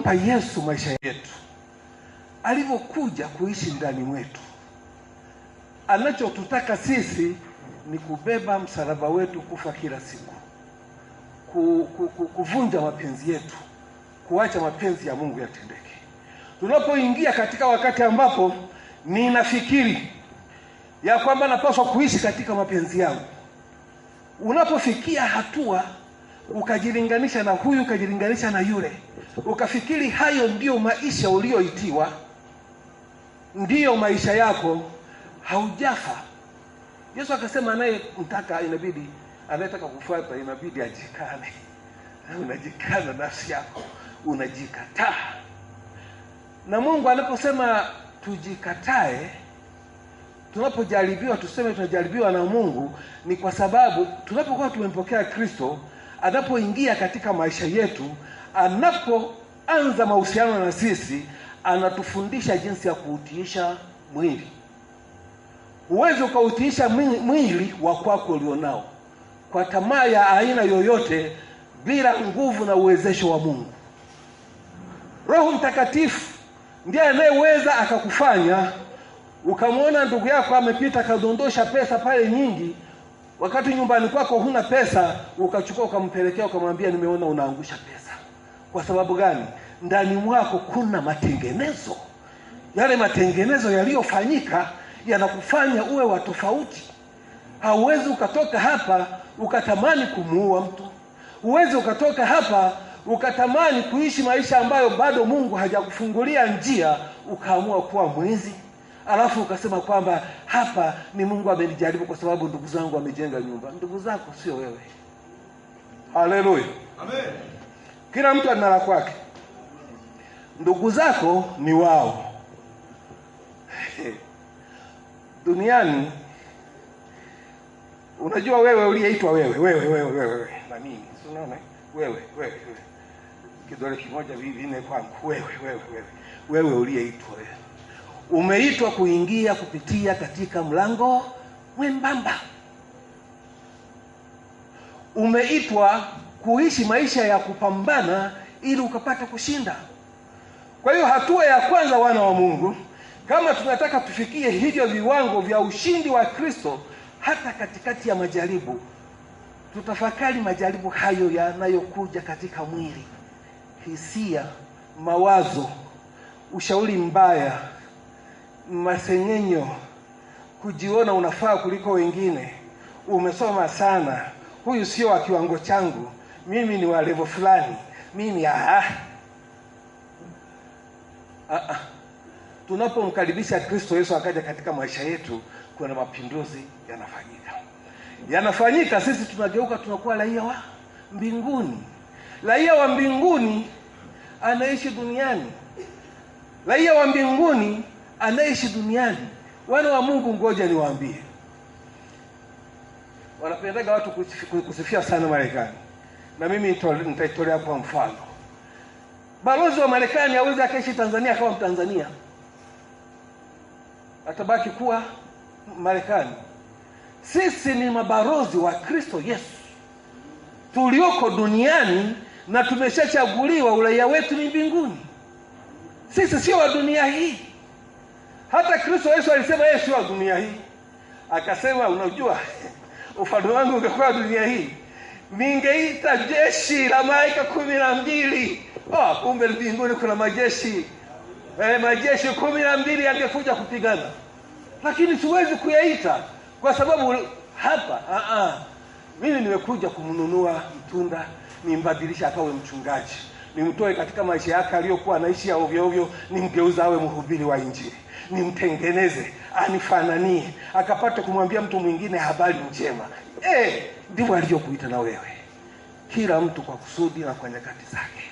tunapompa Yesu maisha yetu, alivyokuja kuishi ndani mwetu, anachotutaka sisi ni kubeba msalaba wetu, kufa kila siku, kuvunja mapenzi yetu, kuacha mapenzi ya Mungu yatendeke. Tunapoingia katika wakati ambapo ninafikiri ya kwamba napaswa kuishi katika mapenzi yangu, unapofikia hatua ukajilinganisha na huyu, ukajilinganisha na yule, ukafikiri hayo ndio maisha ulioitiwa, ndio maisha yako, haujafa. Yesu akasema anayetaka kufuata inabidi ajikane. Unajikana nafsi yako, unajikataa. Na Mungu anaposema tujikatae, tunapojaribiwa tuseme tunajaribiwa na Mungu, ni kwa sababu tunapokuwa tumempokea Kristo, anapoingia katika maisha yetu, anapoanza mahusiano na sisi, anatufundisha jinsi ya kuutiisha mwili. Huwezi ukautiisha mwili wa kwako ulionao kwa tamaa ya aina yoyote bila nguvu na uwezesho wa Mungu. Roho Mtakatifu ndiye anayeweza akakufanya ukamwona ndugu yako amepita kadondosha pesa pale nyingi, wakati nyumbani kwako huna pesa, ukachukua ukampelekea ukamwambia nimeona unaangusha pesa. Kwa sababu gani? Ndani mwako kuna matengenezo. Yale matengenezo yaliyofanyika yanakufanya uwe wa tofauti. Hauwezi ukatoka hapa ukatamani kumuua mtu. Huwezi ukatoka hapa ukatamani kuishi maisha ambayo bado Mungu hajakufungulia njia, ukaamua kuwa mwizi. Alafu ukasema kwamba hapa ni Mungu amenijaribu kwa sababu ndugu zangu wamejenga nyumba. Ndugu zako sio wewe. Haleluya. Amen. Kila mtu ana la kwake. Ndugu zako ni wao. Duniani, unajua wewe uliyeitwa wewe na mimi, unaona wewe kidole kimoja vingine kwangu, wewe uliyeitwa wewe, umeitwa kuingia kupitia katika mlango mwembamba. Umeitwa kuishi maisha ya kupambana ili ukapata kushinda. Kwa hiyo hatua ya kwanza, wana wa Mungu, kama tunataka tufikie hivyo viwango vya ushindi wa Kristo hata katikati ya majaribu, tutafakari majaribu hayo yanayokuja katika mwili: hisia, mawazo, ushauri mbaya, masengenyo, kujiona unafaa kuliko wengine, umesoma sana, huyu sio wa kiwango changu, mimi ni wa level fulani, mimi Tunapomkaribisha Kristo Yesu akaja katika maisha yetu, kuna mapinduzi yanafanyika. Sisi tunageuka, tunakuwa raia wa mbinguni. Raia wa mbinguni anaishi duniani. Raia wa mbinguni anaishi duniani. Wana wa Mungu, ngoja niwaambie, wanapendaga watu kusifia sana Marekani, na mimi nitaitolea kwa mfano. Balozi wa Marekani hawezi akaishi Tanzania kama Mtanzania, atabaki kuwa Marekani. Sisi ni mabalozi wa Kristo Yesu tulioko duniani, na tumeshachaguliwa, uraia wetu ni mbinguni. Sisi sio wa dunia hii. Hata Kristo Yesu alisema yeye sio wa dunia hii. Akasema, unajua, ufalme wangu ungekuwa dunia hii, ningeita jeshi la malaika 12. Kumbe mbinguni kuna majeshi. Majeshi 12 yangekuja kupigana. Lakini siwezi kuyaita kwa sababu hapa mimi nimekuja kumnunua mtunda, nimbadilisha akawe mchungaji, nimtoe katika maisha yake aliyokuwa anaishi ya ovyo ovyo, nimgeuza awe mhubiri wa Injili, nimtengeneze anifananie, akapata kumwambia mtu mwingine habari njema. Ndivyo alivyokuita na wewe, kila mtu kwa kusudi na kwa nyakati zake.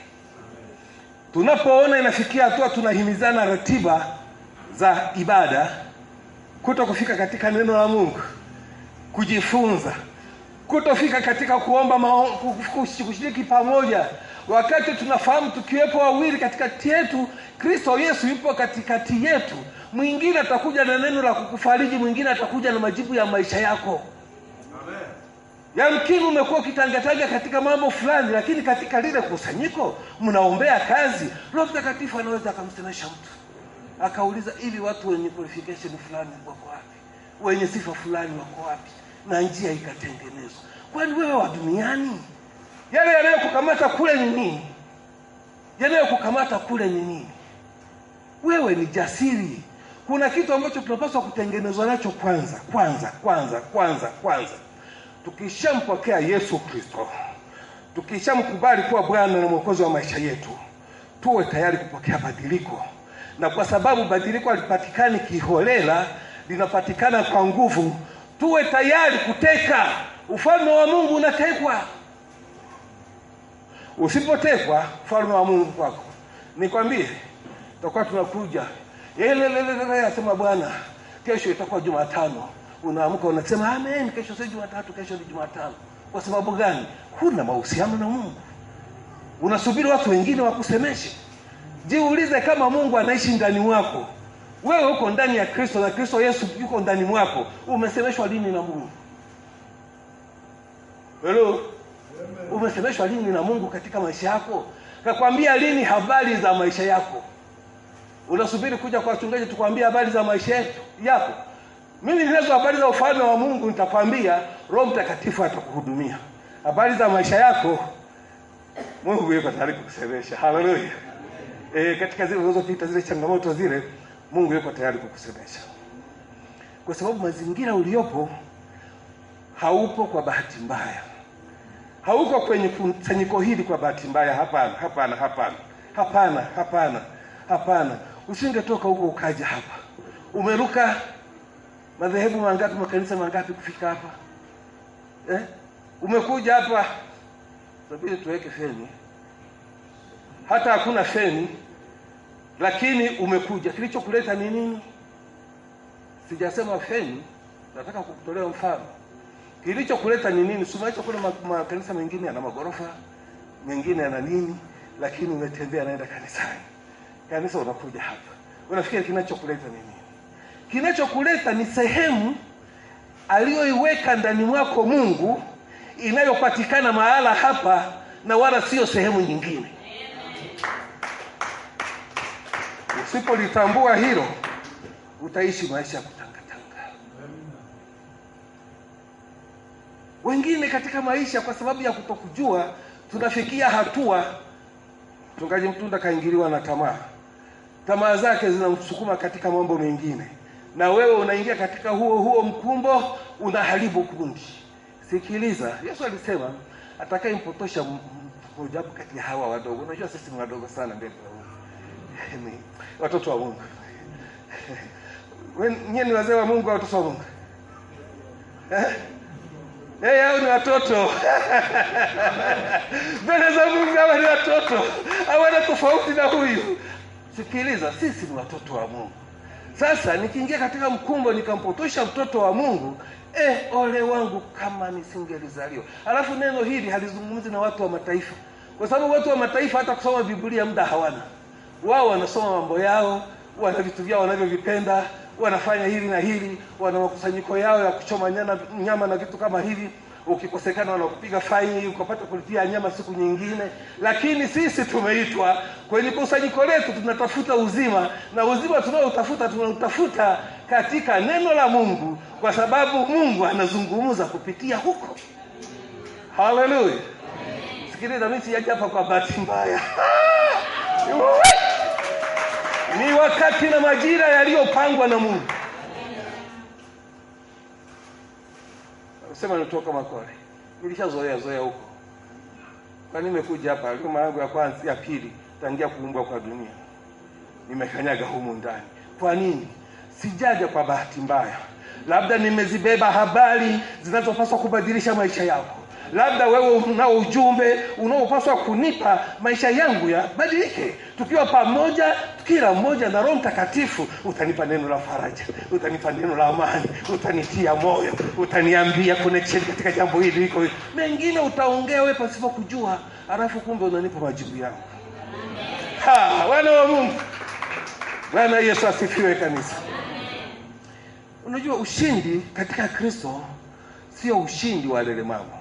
Tunapoona inafikia hatua tunahimizana ratiba za ibada, kutofika katika neno la Mungu, kujifunza, kutofika katika kuomba, kushiriki pamoja, wakati tunafahamu tukiwepo wawili katikati yetu, Kristo Yesu yupo katikati yetu. Mwingine atakuja na neno la kukufariji, mwingine atakuja na majibu ya maisha yako. Amen. Yamkini umekuwa ukitangatanga katika mambo fulani, lakini katika lile kusanyiko mnaombea kazi, Roho Mtakatifu anaweza akamsemesha mtu. Akauliza, hivi watu wenye qualification fulani wako wapi? Wenye sifa fulani wako wapi? Na njia ikatengenezwa. Kwani wewe wa duniani, yale yanayokukamata kule ni nini? Yanayokukamata kule ni nini? Wewe ni jasiri. Kuna kitu ambacho tunapaswa kutengenezwa nacho kwanza. Tukishampokea Yesu Kristo, tukishamkubali kuwa Bwana na Mwokozi wa maisha yetu, tuwe tayari kupokea badiliko. Na kwa sababu badiliko halipatikani kiholela, linapatikana kwa nguvu, tuwe tayari kuteka. Ufalme wa Mungu unatekwa. Usipotekwa ufalme wa Mungu kwako, nikwambie, tutakuwa tunakuja yasema Bwana, kesho itakuwa Jumatano. Unaamka unasema amen, kesho si Jumatatu, kesho ni Jumatano. Kwa sababu gani? Huna mahusiano na Mungu. Unasubiri watu wengine wakusemeshe. Jiulize, kama Mungu anaishi ndani mwako, wewe uko ndani ya Kristo na Kristo Yesu yuko ndani mwako, umesemeshwa lini na Mungu? Hello? Umesemeshwa lini na Mungu katika maisha yako? Kakwambia lini habari za maisha yako? Unasubiri kuja kwa wachungaji tukwambie habari za maisha yako? Mimi ninazo habari za ufalme wa Mungu, nitakwambia. Roho Mtakatifu atakuhudumia. Habari za maisha yako Mungu yuko tayari kukusemesha. Haleluya. Katika zile unazopita, zile changamoto zile, Mungu yuko tayari kukusemesha. Kwa sababu mazingira uliopo haupo kwa bahati mbaya. Hauko kwenye kusanyiko hili kwa bahati mbaya. Hapana. Usingetoka huko ukaja hapa. Umeruka madhehebu mangapi, makanisa mangapi kufika hapa? Umekuja hapa, sabili tuweke feni. Hata hakuna feni, lakini umekuja. Kilichokuleta ni nini? Sijasema feni, nataka kukutolea mfano. Kilichokuleta ni nini? Sumacho kuna makanisa mengine yana magorofa, mengine yana nini, lakini umetembea naenda kanisani. Kanisa unakuja hapa. Unafikiri kinachokuleta ni nini? Kinachokuleta ni sehemu aliyoiweka ndani mwako Mungu, inayopatikana mahala hapa na wala sio sehemu nyingine. Usipolitambua hilo, utaishi maisha ya kutangatanga. Wengine katika maisha, kwa sababu ya kutokujua, tunafikia hatua. Mchungaji Mtunda kaingiliwa na tamaa zake zinamsukuma katika mambo mengine, na wewe unaingia katika huo mkumbo, unaharibu kundi. Sikiliza, Yesu alisema atakayempotosha mmoja kati ya hawa wadogo. Unajua sisi ni wadogo sana mbele ya Mungu. Watoto wa Mungu. Nyinyi ni wazee wa Mungu au watoto wa Mungu? Hao ni watoto. Mbele za Mungu hawa ni watoto. Hawana tofauti na huyu. Sikiliza, sisi ni watoto wa Mungu. Sasa nikiingia katika mkumbo nikampotosha mtoto wa Mungu, ole wangu kama nisingelizaliwa. Alafu neno hili halizungumzi na watu wa mataifa. Kwa sababu watu wa mataifa hata kusoma Biblia muda hawana. Wao wanasoma mambo yao, wana vitu vyao wanavyovipenda, wanafanya hili na hili, wana makusanyiko yao ya kuchoma nyama na vitu kama hivi. Ukikosekana wanakupiga faini, ukapata kulipia nyama siku nyingine. Lakini sisi tumeitwa kwenye kusanyiko letu, tunatafuta uzima, na uzima tunautafuta katika neno la Mungu, kwa sababu Mungu anazungumza kupitia huko. Haleluya. Sikiliza, mimi sijaja hapa kwa bahati mbaya. Ni wakati na majira yaliyopangwa na Mungu. Sema nitoka Makole. Nilishazoea huko. Kwa nini nimekuja hapa? Leo mara yangu ya kwanza, ya pili tangia kuumbwa kwa dunia. Nimekanyaga humu ndani. Kwa nini? Sijaja kwa bahati mbaya. Labda nimezibeba habari zinazopaswa kubadilisha maisha yako. Labda wewe una ujumbe unaopaswa kunipa maisha yangu ya badilike. Tukiwa pamoja, kila mmoja na Roho Mtakatifu, utanipa neno la faraja, utanipa neno la amani, utanitia moyo, utaniambia connection katika jambo hili liko. Mengine utaongea wewe pasipo kujua, alafu kumbe unanipa majibu yangu. Wana wa Mungu. Bwana Yesu asifiwe kanisa. Unajua ushindi katika Kristo sio ushindi wa lelemavu.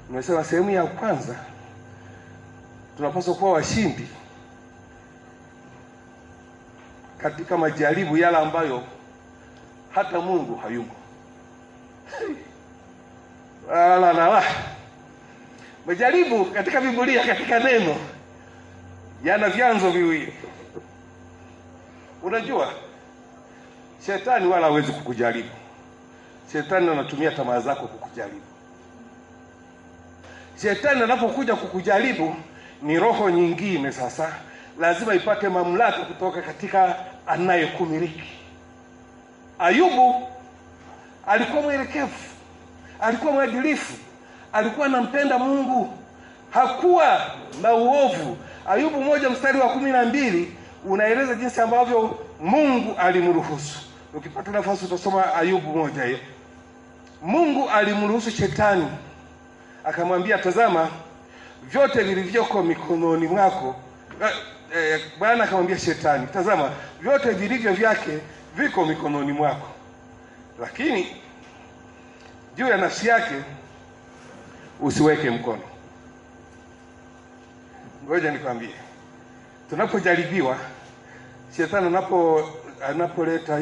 Nimesema sehemu ya kwanza, tunapaswa kuwa washindi katika majaribu yale ambayo hata Mungu hayumo. La. Majaribu katika Biblia, katika neno, yana vyanzo viwili. Unajua, shetani wala hawezi kukujaribu. Shetani anatumia tamaa zako kukujaribu. Shetani anapokuja kukujaribu, ni roho nyingine sasa lazima ipate mamlaka kutoka katika anayekumiliki. Ayubu alikuwa mwelekevu, alikuwa mwadilifu, alikuwa anampenda Mungu, hakuwa na uovu. Ayubu 1:12 unaeleza jinsi ambavyo Mungu alimruhusu. Ukipata nafasi utasoma Ayubu 1 hiyo. Mungu alimruhusu shetani, akamwambia, tazama vyote vilivyoko mikononi mwako. Bwana akamwambia shetani, tazama vyote vilivyo vyake viko mikononi mwako, lakini juu ya nafsi yake usiweke mkono. Ngoja nikwambie, tunapojaribiwa, shetani anapoleta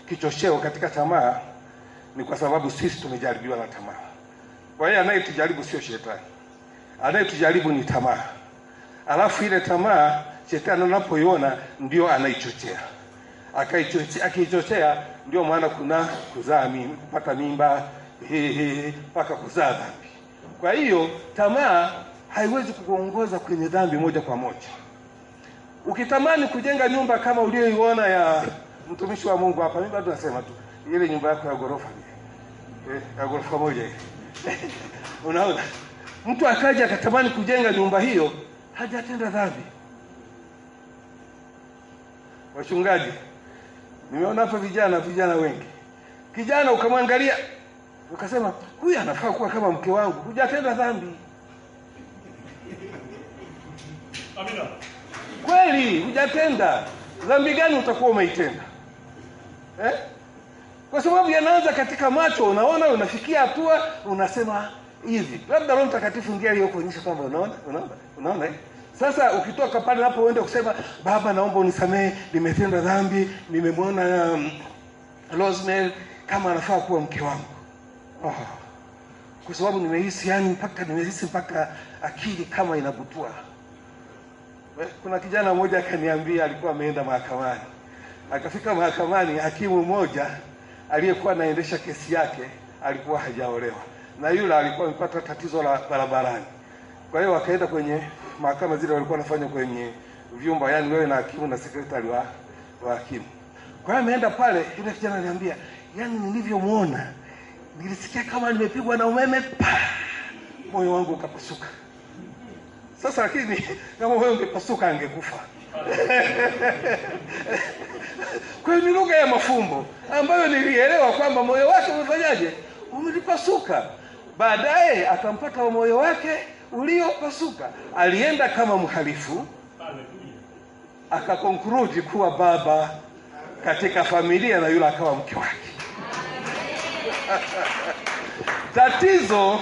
kichocheo katika tamaa, ni kwa sababu sisi tumejaribiwa na tamaa. Kwa hiyo anayetujaribu sio shetani, anayetujaribu ni tamaa. Alafu ile tamaa shetani anapoiona ndio anaichochea. Akichochea ndio maana kuna kuzaa mimba, kupata mimba, mpaka kuzaa dhambi. Kwa hiyo tamaa haiwezi kukuongoza kwenye dhambi moja kwa moja. Ukitamani kujenga nyumba kama ulioiona ya mtumishi wa Mungu hapa, mimi bado nasema tu ile nyumba yako ya ghorofa ya ghorofa moja ile. Unaona? Mtu akaja akatamani kujenga nyumba hiyo, hajatenda dhambi. Wachungaji, nimeona hapa vijana wengi. Kijana ukamwangalia ukasema, huyu anafaa kuwa kama mke wangu, hujatenda dhambi. Amina. Kweli hujatenda dhambi. Gani utakuwa umeitenda? Kwa sababu yanaanza katika macho. Unaona, unafikia hatua unasema hivi, labda Roho Mtakatifu ndiye aliyokuonyesha kwamba unaona. Sasa ukitoka pale hapo uende kusema, Baba naomba unisamehe, nimetenda dhambi, nimemwona Rosemary kama anafaa kuwa mke wangu. Kwa sababu nimehisi mpaka akili kama inabutua. Kuna kijana mmoja akaniambia, alikuwa ameenda mahakamani. Akafika mahakamani, hakimu mmoja aliyekuwa anaendesha kesi yake alikuwa hajaolewa, na yule alikuwa amepata tatizo la barabarani. Kwa hiyo wakaenda kwenye mahakama zile walikuwa wanafanya kwenye vyumba, yani wewe na hakimu na sekretari wa hakimu. Kwa hiyo ameenda pale, yule kijana ananiambia, yani nilivyomuona nilisikia kama nimepigwa na umeme, moyo wangu ukapasuka. Sasa lakini kama wewe ungepasuka angekufa. Kwa hiyo ni lugha ya mafumbo ambayo nilielewa kwamba moyo wake umefanyaje? Umelipasuka. Baadaye akampata moyo wake uliopasuka. Alienda kama mhalifu, akakonkludi kuwa baba katika familia, na yule akawa mke wake. Tatizo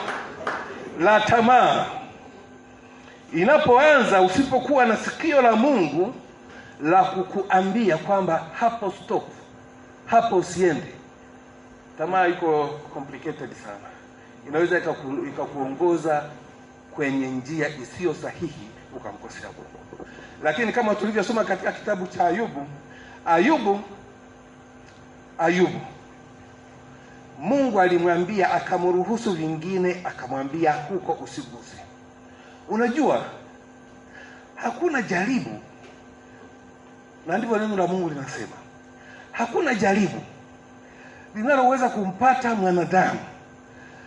la tamaa inapoanza, usipokuwa na sikio la Mungu la kukuambia kwamba hapo stop, hapo usiende. Tamaa iko complicated sana. Inaweza ikakuongoza kwenye njia isiyo sahihi, ukamkosea Mungu. Lakini kama tulivyosoma katika kitabu cha Ayubu, Mungu alimwambia, akamruhusu vingine, akamwambia huko usiguse. Unajua, hakuna jaribu, na ndivyo neno la Mungu linasema, hakuna jaribu linaloweza kumpata mwanadamu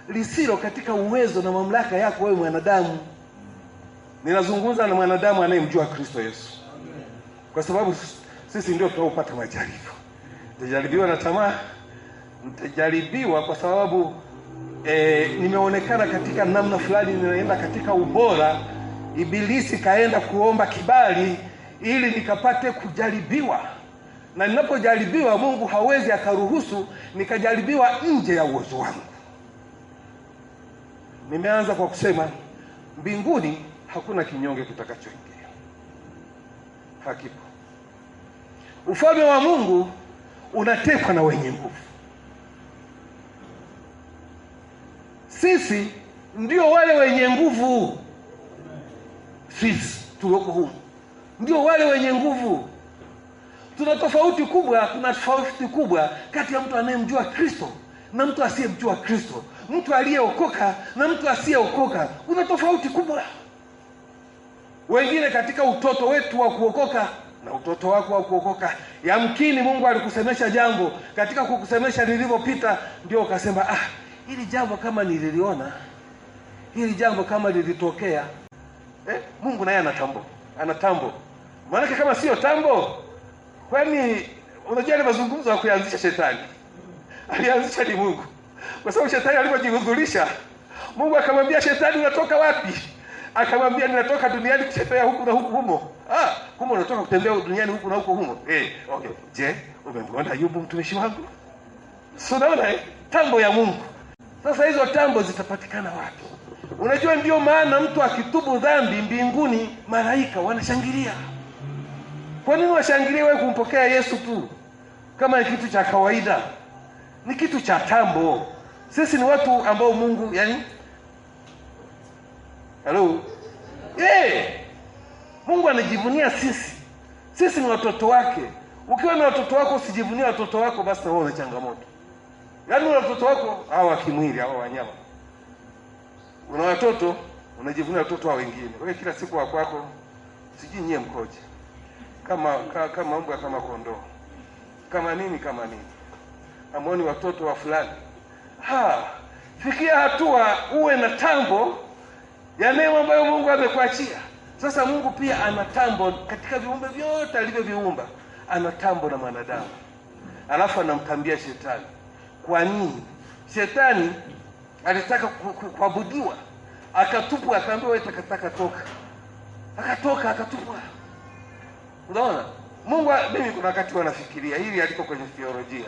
lisilo katika uwezo na mamlaka yako wewe mwanadamu. Ninazungumza na mwanadamu anayemjua Kristo Yesu. Kwa sababu sisi ndio tunaopata majaribu. Nitajaribiwa na tamaa, nitajaribiwa kwa sababu nimeonekana katika namna fulani, ninaenda katika ubora. Ibilisi kaenda kuomba kibali ili nikapate kujaribiwa. Na ninapojaribiwa, Mungu hawezi akaruhusu nikajaribiwa nje ya uwezo wangu. Nimeanza kwa kusema mbinguni hakuna kinyonge kitakachoingia. Hakipo. Ufalme wa Mungu unatekwa na wenye nguvu. Sisi ndio wale wenye nguvu. Sisi tulioko humu ndio wale wenye nguvu. Kuna tofauti kubwa kati ya mtu anayemjua Kristo na mtu asiyemjua Kristo. Mtu aliyeokoka na mtu asiyeokoka, kuna tofauti kubwa. Wengine katika utoto wetu wa kuokoka na utoto wako wa kuokoka, yamkini Mungu alikusemesha jambo, katika kukusemesha lililopita ndio ukasema, hili jambo kama nililiona, hili jambo kama lilitokea. Mungu naye anatambo. Maana kama sio tambo, kwani unajua ni mazungumzo ya kuanzisha shetani. Alianzisha ni Mungu. Kwa sababu shetani alipojihudhurisha, Mungu akamwambia shetani, unatoka wapi? Akamwambia ninatoka duniani kutembea huku na huku humo. Kumbe unatoka kutembea duniani huku na huko humo. Okay. Je, umemwona Ayubu mtumishi wangu? Sio naona tambo ya Mungu. Sasa hizo tambo zitapatikana wapi? Unajua ndio maana mtu akitubu dhambi mbinguni malaika wanashangilia. Kwa nini washangilie wewe kumpokea Yesu tu? Kama ni kitu cha kawaida. Ni kitu cha tambo. Sisi ni watu ambao Mungu, Hello? Mungu anajivunia sisi. Sisi ni watoto wake. Ukiwa na watoto wako usijivunie watoto wako, basi na wewe una changamoto. Watoto wako hawa kimwili, hawa wanyama. Una watoto, unajivunia watoto wa wengine. Wewe kila siku wako sijui nyie mkoje. Kama mbwa, kama kondoo. Kama nini. Amoni watoto wa fulani. Fikia hatua uwe na tambo ya neema ambayo Mungu amekuachia. Sasa Mungu pia ana tambo katika viumbe vyote alivyoviumba. Ana tambo na wanadamu. Alafu anamtambia shetani. Kwa nini? Shetani alitaka kuabudiwa. Akatupwa, akaambiwa wewe takataka toka. Akatupwa. Unaona? Mungu, mimi kuna wakati wanafikiria hili aliko kwenye theolojia.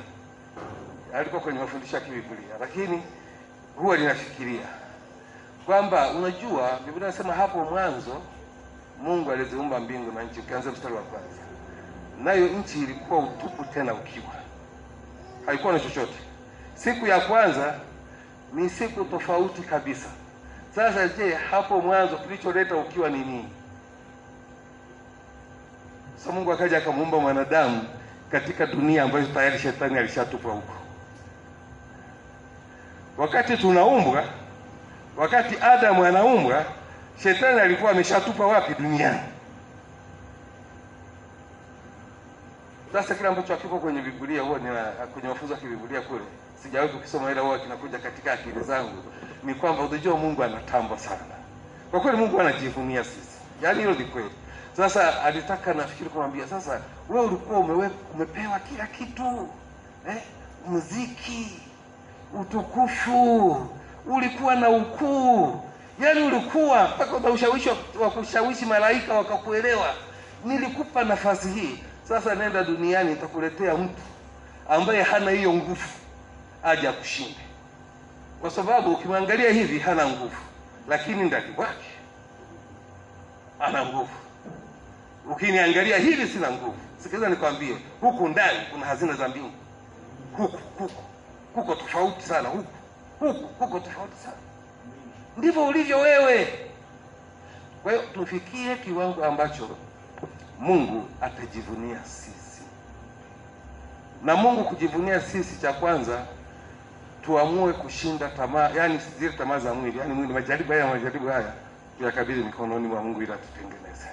Aliko kwenye mafundisho ya Biblia, lakini huwa linafikiria kwamba unajua Biblia inasema hapo mwanzo Mungu aliziumba mbingu na nchi, ukianza mstari wa kwanza. Nayo nchi ilikuwa utupu tena ukiwa. Haikuwa na chochote. Siku ya kwanza ni siku tofauti kabisa. Sasa je, hapo mwanzo kilicholeta ukiwa ni nini? Sasa Mungu akaja akamuumba mwanadamu katika dunia ambayo tayari shetani alishatupa huko. Wakati Adamu anaumbwa, shetani alikuwa ameshatupa wapi? Duniani. Sasa kile ambacho hakiko kwenye Biblia, huwa ni kwenye mafunzo ya Biblia kule, sijawahi kusoma, ila huwa kinakuja katika akili zangu, ni kwamba unajua Mungu anatamba sana. Kwa kweli Mungu anajivunia sisi. Hilo ni kweli. Sasa alitaka, nafikiri kumwambia, sasa wewe ulikuwa umepewa kila kitu. Muziki, utukufu, ulikuwa na ukuu. Ulikuwa mpaka na ushawishi wa kushawishi malaika wakakuelewa. Nilikupa nafasi hii. Sasa nenda duniani, nitakuletea mtu ambaye hana hiyo nguvu aje akushinde. Kwa sababu ukimwangalia hivi hana nguvu, lakini ndani wake ana nguvu. Ukiniangalia hivi sina nguvu. Sikiliza nikwambie, huku ndani kuna hazina za mbingu. Huko tofauti sana, huko tofauti sana. Ndivyo ulivyo wewe. Kwa hiyo tufikie kiwango ambacho Mungu atajivunia sisi. Na Mungu kujivunia sisi, cha kwanza tuamue kushinda tamaa, zile tamaa za mwili. Mwili, majaribu haya tuyakabidhi mikononi mwa Mungu ili atutengeneze.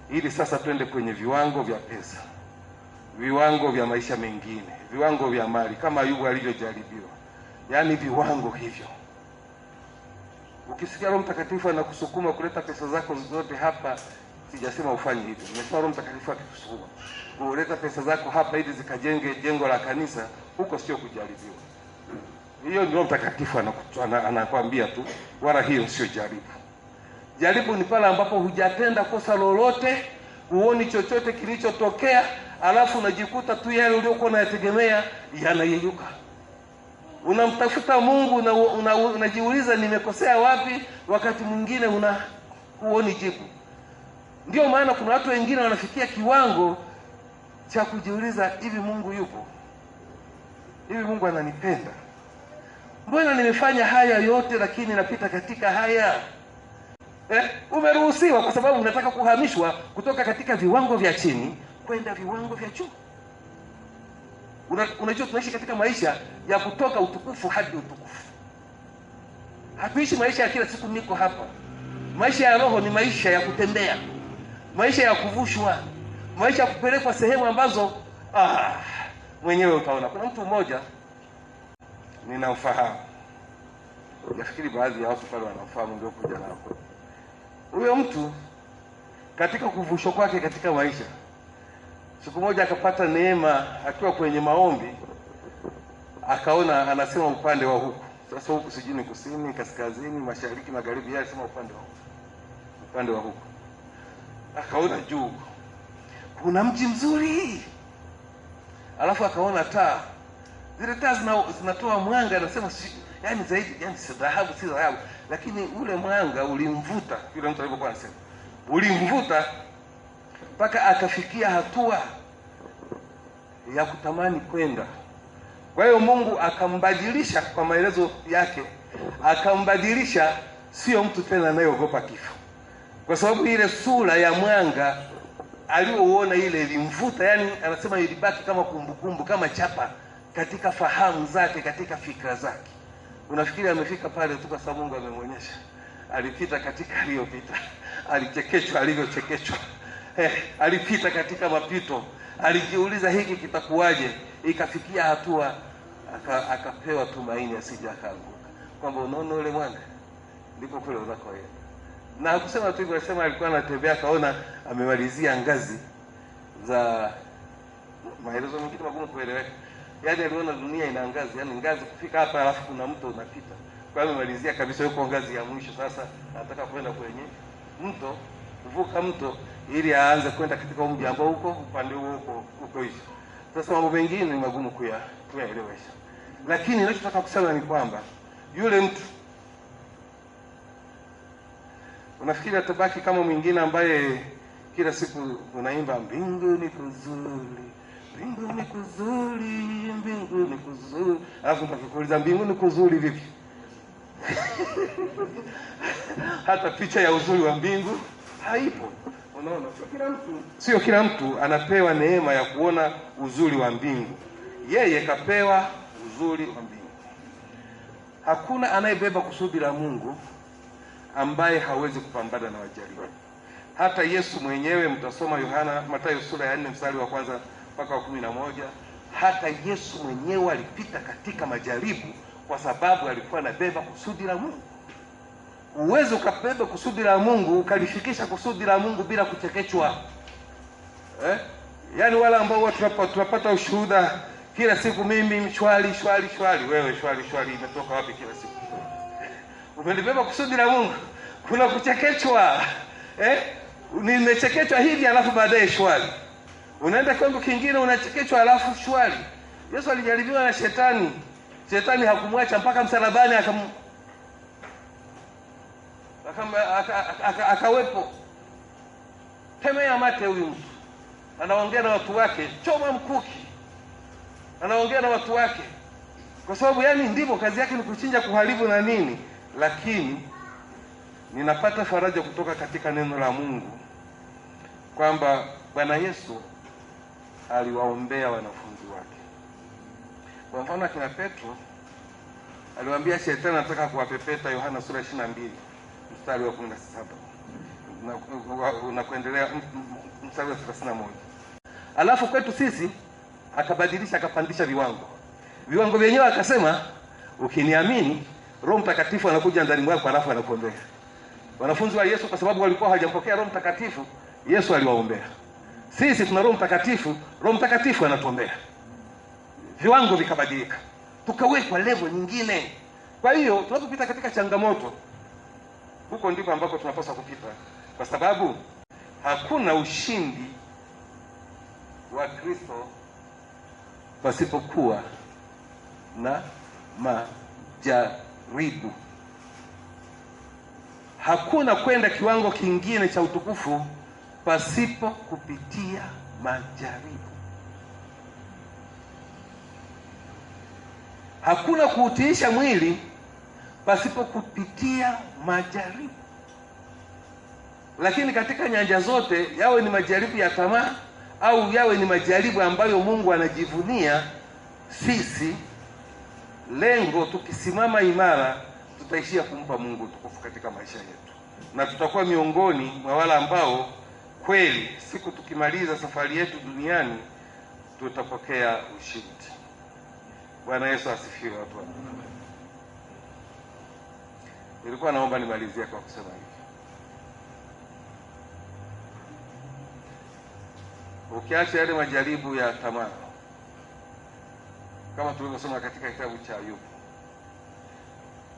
Ili sasa twende kwenye viwango vya pesa, viwango vya maisha mengine, viwango vya mali kama Ayubu alivyojaribiwa. Viwango hivyo. Ukisikia Roho Mtakatifu anakusukuma kuleta pesa zako zote hapa, sijasema ufanye hivyo. Nimesema Roho Mtakatifu akikusukuma kuleta pesa zako hapa ili zikajenge jengo la kanisa, huko sio kujaribiwa. Hiyo ni Roho Mtakatifu anakuambia tu, wala hiyo sio jaribu. Jaribu ni pale ambapo hujatenda kosa lolote, huoni chochote kilichotokea, alafu unajikuta tu yale uliokuwa unayategemea yanayeyuka. unamtafuta Mungu, unajiuliza nimekosea wapi, wakati mwingine huoni jibu. Ndio maana kuna watu wengine wanafikia kiwango cha kujiuliza, hivi Mungu yupo? Hivi Mungu ananipenda? Mbona nimefanya haya yote lakini napita katika haya? Umeruhusiwa kwa sababu unataka kuhamishwa kutoka katika viwango vya chini kwenda viwango vya juu. Unajua tunaishi katika maisha ya kutoka utukufu hadi utukufu. Hatuishi maisha ya kila siku niko hapa. Maisha ya roho ni maisha ya kutembea, maisha ya kuvushwa, maisha ya kupelekwa sehemu ambazo mwenyewe utaona. Kuna mtu mmoja ninamfahamu, nafikiri baadhi ya watu pale wanafahamu, ndio kuja nao. Huyo mtu katika kuvushwa kwake katika maisha, siku moja akapata neema akiwa kwenye maombi, akaona anasema upande wa huku. Sasa huku sijui ni kusini, kaskazini, mashariki, magharibi, yeye anasema upande wa huku. Akaona juu kuna mji mzuri, alafu akaona taa. Zile taa zinatoa mwanga, anasema yani zaidi, yani si dhahabu, lakini ule mwanga ulimvuta. Yule mtu alivyokuwa anasema ulimvuta mpaka akafikia hatua ya kutamani kwenda. Kwa hiyo Mungu akambadilisha, kwa maelezo yake akambadilisha, sio mtu tena anayeogopa kifo, kwa sababu ile sura ya mwanga aliouona ile ilimvuta. Yani anasema ilibaki kama kumbukumbu, kama chapa katika fahamu zake, katika fikra zake. Unafikiri amefika pale tu kwa sababu Mungu amemwonyesha? Alipita katika aliyopita, alichekechwa alivyochekechwa, alipita katika mapito, alijiuliza hiki kitakuwaje, ikafikia hatua akapewa tumaini asije akaanguka, kwamba unaona ule mwanga ndipo kule unakoenda. Na hakusema tu hivyo, alisema alikuwa anatembea akaona amemalizia ngazi za, maelezo mengine magumu kueleweka. Yaani aliona dunia ina ngazi, yani ngazi kufika hapa alafu kuna mto unapita. Kwa hiyo amemalizia kabisa yuko ngazi ya mwisho, sasa anataka kwenda kwenye mto, kuvuka mto ili aanze kwenda katika mji ambao huko upande huko hivi. Sasa mambo mengine ni magumu kuyaelewesha. Lakini ninachotaka kusema ni kwamba yule mtu, unafikiri atabaki kama mwingine ambaye kila siku unaimba mbinguni kuzuri, mbinguni kuzuri, mbinguni kuzuri, alafu utakuuliza mbinguni kuzuri vipi? Hata picha ya uzuri wa mbingu haipo. Unaona, sio kila mtu anapewa neema ya kuona uzuri wa mbingu. Yeye kapewa uzuri wa mbingu. Hakuna anayebeba kusudi la Mungu ambaye hawezi kupambana na majaribu. Hata Yesu mwenyewe, mtasoma Mathayo sura ya 4 mstari wa kwanza mpaka wa 11. Hata Yesu mwenyewe alipita katika majaribu kwa sababu alikuwa anabeba kusudi la Mungu. Uwezo ukabeba kusudi la Mungu, ukalifikisha kusudi la Mungu bila kuchekechwa. Yaani wala ambao tunapata ushuhuda kila siku, mimi shwari. Wewe shwari imetoka wapi kila siku? Umelibeba kusudi la Mungu, kuna kuchekechwa. Nimechekechwa hivi alafu baadaye shwari. Unaenda kwangu kingine unachekechwa alafu shwari. Yesu alijaribiwa na shetani. Shetani hakumwacha mpaka msalabani akawepo. Temea mate huyu mtu. Anaongea na watu wake, choma mkuki. Anaongea na watu wake. Kwa sababu yani ndivyo kazi yake, ni kuchinja, kuharibu na nini. Lakini ninapata faraja kutoka katika neno la Mungu kwamba Bwana Yesu aliwaombea wanafunzi wake. Kwa mfano kina Petro aliwaambia shetani anataka kuwapepeta, Yohana sura 22 mstari wa 17 na kuendelea mstari wa 31. Alafu kwetu sisi akabadilisha, akapandisha viwango vyenyewe, akasema ukiniamini Roho Mtakatifu anakuja ndani mwako alafu anakuombea. Wanafunzi wa Yesu kwa sababu walikuwa hawajampokea Roho Mtakatifu, Yesu aliwaombea. Sisi tuna Roho Mtakatifu, Roho Mtakatifu anatuombea. Viwango vikabadilika, tukawekwa level nyingine. Kwa hiyo tunapopita katika changamoto, huko ndipo ambako tunapaswa kupita, kwa sababu hakuna ushindi wa Kristo pasipokuwa na majaribu. Hakuna kwenda kiwango kingine cha utukufu pasipo kupitia majaribu. Hakuna kuutiisha mwili pasipo kupitia majaribu. Lakini katika nyanja zote, yawe ni majaribu ya tamaa au yawe ni majaribu ambayo Mungu anajivunia, sisi lengo, tukisimama imara, tutaishia kumpa Mungu utukufu katika maisha yetu, na tutakuwa miongoni mwa wale ambao kweli siku tukimaliza safari yetu duniani tutapokea ushindi. Bwana Yesu asifiwe watu wangu. Nilikuwa naomba nimalizie kwa kusema hivi. Ukiacha yale majaribu ya tamaa, kama tulivyosoma katika kitabu cha Ayubu,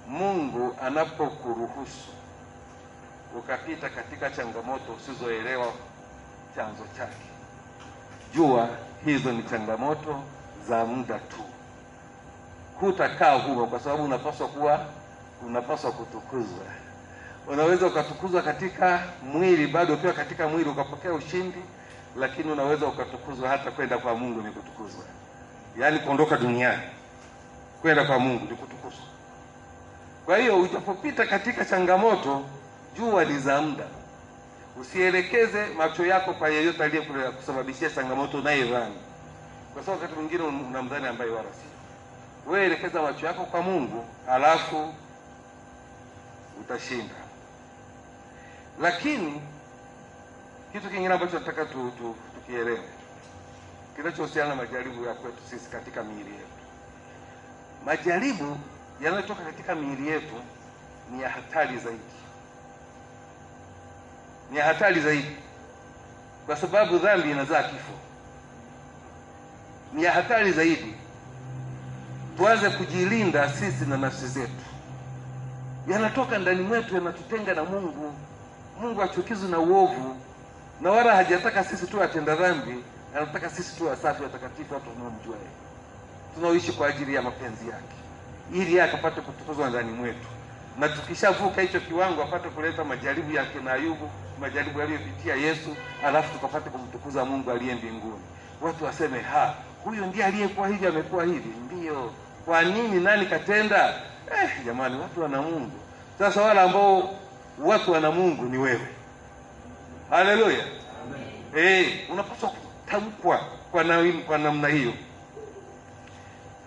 Mungu anapokuruhusu ukapita katika changamoto usizoelewa chanzo chake, jua hizo ni changamoto za muda tu. Hutakaa huko, kwa sababu unapaswa kutukuzwa. Unaweza ukatukuzwa katika mwili, bado ukiwa katika mwili ukapokea ushindi, lakini unaweza ukatukuzwa hata kwenda kwa Mungu ni kutukuzwa. Yaani kuondoka duniani kwenda kwa Mungu ni kutukuzwa. Kwa hiyo utapopita katika changamoto, jua ni za muda. Usielekeze macho yako kwa yeyote aliyekusababishia changamoto unayodhani, kwa sababu wakati mwingine unamdhani ambaye wala si. Wewe elekeza macho yako kwa Mungu, alafu utashinda. Lakini kitu kingine ambacho nataka tukielewe, kinachohusiana na majaribu ya kwetu sisi katika miili yetu. Majaribu yanayotoka katika miili yetu ni ya hatari zaidi. Ni ya hatari zaidi, kwa sababu dhambi inazaa kifo. Ni ya hatari zaidi. Tuanze kujilinda sisi na nafsi zetu. Yanatoka ndani mwetu, yanatutenga na Mungu. Mungu achukizwe na uovu, na wala hajataka sisi tu atenda dhambi. Anataka sisi tu wasafi, watakatifu, watu tunaomjua yeye, tunaoishi kwa ajili ya mapenzi yake, ili yeye akapate kutukuzwa ndani mwetu. Na tukishavuka hicho kiwango, apate kuleta majaribu yake na Ayubu, majaribu aliyopitia Yesu, alafu tukapate kumtukuza Mungu aliye mbinguni. Watu waseme, huyo ndiye aliyekuwa hivi, amekuwa hivi. Ndio. Kwa nini? Nani katenda? Jamani, watu wana Mungu. Sasa wale ambao watu wana Mungu ni wewe. Haleluya. Amen. Unapaswa kutamkwa kwa namna hiyo.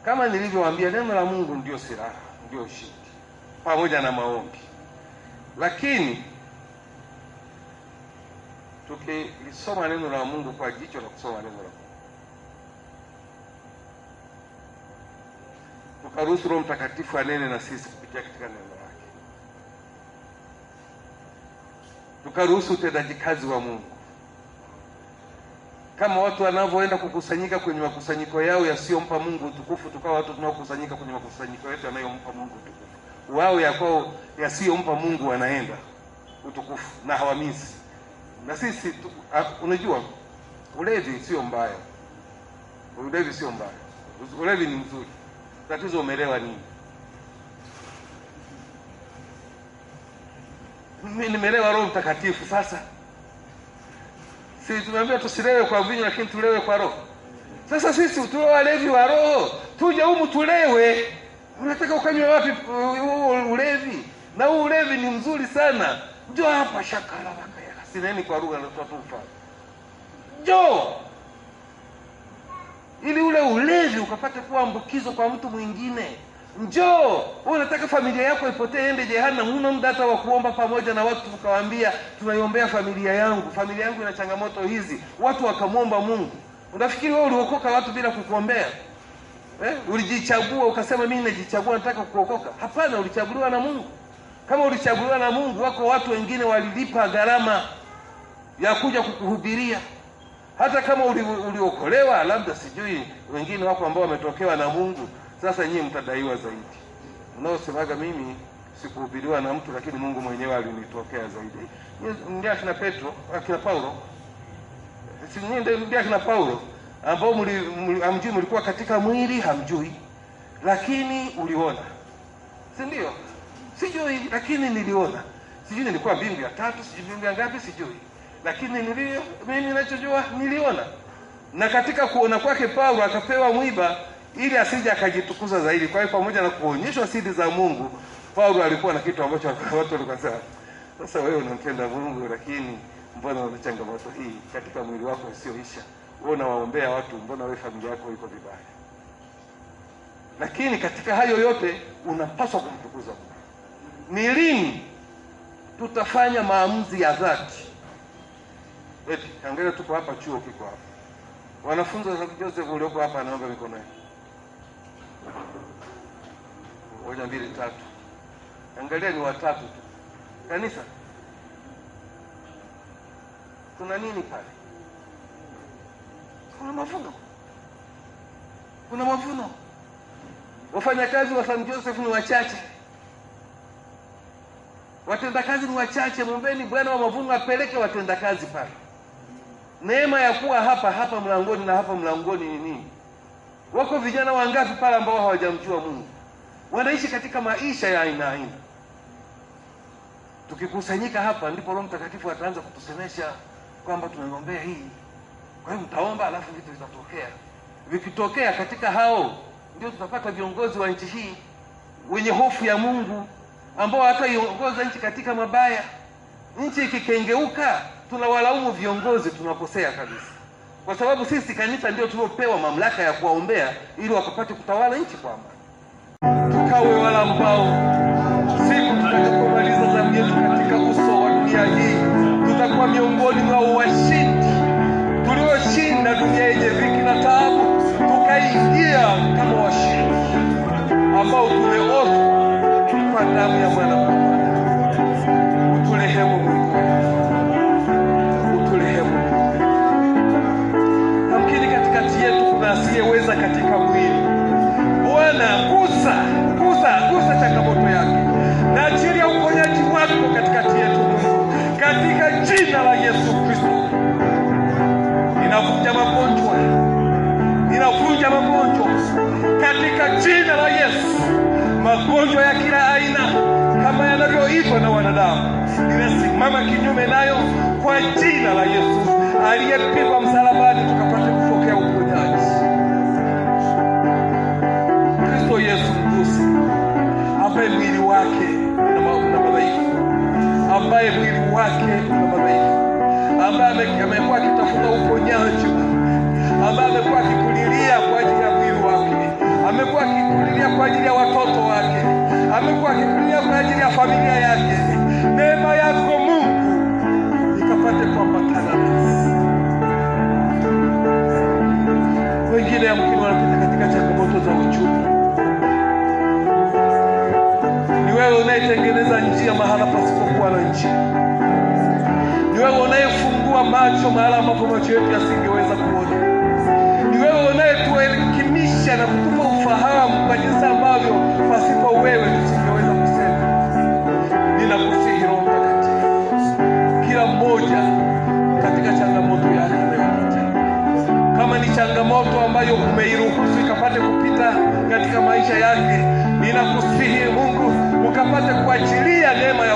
Kama nilivyowaambia, neno la Mungu ndio silaha, ndio ushindi, pamoja na maombi. Lakini tukilisoma neno la Mungu kwa jicho la kusoma neno la Mungu, tukaruhusu Roho Mtakatifu anene na sisi kupitia katika neno lake, tukaruhusu utendaji kazi wa Mungu, kama watu wanavyoenda kukusanyika kwenye makusanyiko yao yasiyompa Mungu utukufu, tukawa watu tunaokusanyika kwenye makusanyiko yetu yanayompa Mungu utukufu. Wao yako yasiyompa Mungu wanaenda utukufu na hawamisi. Na sisi unajua, ulevi sio mbaya. Ulevi sio mbaya. Ulevi ni mzuri. Tatizo umelewa nini? Mimi nimelewa Roho Mtakatifu. Sasa sisi tumeambiwa tusilewe kwa vinyo, lakini tulewe kwa Roho. Sasa sisi tuwe walevi wa Roho, tuje humu tulewe. Unataka ukanywe wapi ulevi? Na huu ulevi ni mzuri sana. Njoo hapa shakala wakaya. Sineni kwa lugha na tutufa. Njoo. Ili ule ulevi ukapate kuambukizo kwa mtu mwingine. Njoo. Wewe unataka familia yako ipotee ende jehanamu, huna muda hata wa kuomba pamoja na watu ukawaambia tunaiombea familia yangu. Familia yangu ina changamoto hizi. Watu wakamwomba Mungu. Unafikiri wewe uliokoka watu bila kukuombea? Ulijichagua ukasema mimi najichagua nataka kuokoka? Hapana, ulichaguliwa na Mungu. Kama ulichaguliwa na Mungu, wako watu wengine walilipa gharama ya kuja kukuhubiria. Hata kama uliokolewa, labda sijui wengine wako ambao wametokewa na Mungu. Sasa nyinyi mtadaiwa zaidi. Unaosemaga mimi sikuhubiriwa na mtu, lakini Mungu mwenyewe alinitokea zaidi. Ndio akina Petro, akina Paulo. Ndio akina Paulo ambao hamjui, mlikuwa katika mwili hamjui, lakini uliona, si ndio? Sijui, lakini niliona. Sijui nilikuwa mbingu ya 3, sijui mbingu ya ngapi, sijui, lakini mimi ninachojua niliona. Na katika kuona kwake Paulo akapewa mwiba ili asije akajitukuza zaidi. Kwa hiyo pamoja na kuonyeshwa siri za Mungu, Paulo alikuwa na kitu ambacho watu walikuwa wanasema, sasa wewe unampenda Mungu, lakini mbona una changamoto hii katika mwili wako usioisha? Wewe unawaombea watu, mbona wewe familia yako iko vibaya? Lakini katika hayo yote unapaswa kumtukuza Mungu. Ni lini tutafanya maamuzi ya dhati? Eti angalia, tuko hapa, chuo kiko hapa, wanafunzi wa Joseph walioko hapa, naomba mikono yenu. 1 2 3. Angalia, ni watatu tu. Kanisa, kuna nini pale? Kuna mavuno. Kuna mavuno. Wafanyakazi wa St. Joseph ni wachache, watendakazi ni wachache. Mwombeni Bwana wa mavuno apeleke watendakazi pale. Neema ya kuwa hapa mlangoni na hapa mlangoni ni nini? Wako vijana wangapi pale ambao hawajamjua Mungu? Wanaishi katika maisha ya aina aina. Tukikusanyika hapa ndipo Roho Mtakatifu ataanza kutusemesha kwamba tunaombea hii. Kwa hiyo mtaomba, alafu vitu vitatokea. Vikitokea katika hao, ndio tutapata viongozi wa nchi hii wenye hofu ya Mungu, ambao hataiongoza nchi katika mabaya. Nchi ikikengeuka, tunawalaumu viongozi, tunakosea kabisa. Kwa sababu sisi kanisa ndio tuliopewa mamlaka ya kuwaombea ili wakapate kutawala nchi kwa amani. Tukawe wala ambao siku tutakapomaliza zamu yetu katika uso wa dunia hii, tutakuwa miongoni mwa washindi tulioshinda dunia yenye dhiki na taabu, tukaingia kama washindi ambao tumeoshwa kwa damu ya mwana kondoo. Uturehemu Mungu, uturehemu. Namkini katikati yetu kuna asiyeweza katika mwili. Bwana, gusa changamoto yake na ajili ya uponyaji wako katikati yetu Mungu, katika jina la Yesu Kristo. Ninavunja magonjwa katika jina la Yesu. Magonjwa ya kila aina kama yanavyoitwa na wanadamu, ninasimama kinyume nayo kwa jina la Yesu aliyepigwa msalabani tukapate kupokea uponyaji. Kristo Yesu mguse, ambaye mwili wake una madhaifu, ambaye amekuwa akitafuta uponyaji, ambaye amekuwa akikulilia kwa ajili ya mwili wake, amekuwa akikulilia kwa ajili ya watoto wake, amekuwa akikulilia kwa ajili ya familia yake. Neema yako Mungu ikapate kuambatana nasi. Wengine yamkini wanapita katika changamoto za uchumi. Ni wewe unayetengeneza njia mahala pasipokuwa na njia. Ni wewe unayefungua macho mahala ambapo macho yetu yasingeweza kuona. Ni wewe unayetuelimisha na kutupa ufahamu kwa jinsi ambavyo pasipo wewe tusingeweza kusema. Ninakusihi Roho Mtakatifu, kila mmoja katika changamoto yake anayopitia, kama ni changamoto ambayo umeiruhusu ikapate kupita katika maisha yake, ninakusihi Mungu ukapate kuachilia neema ya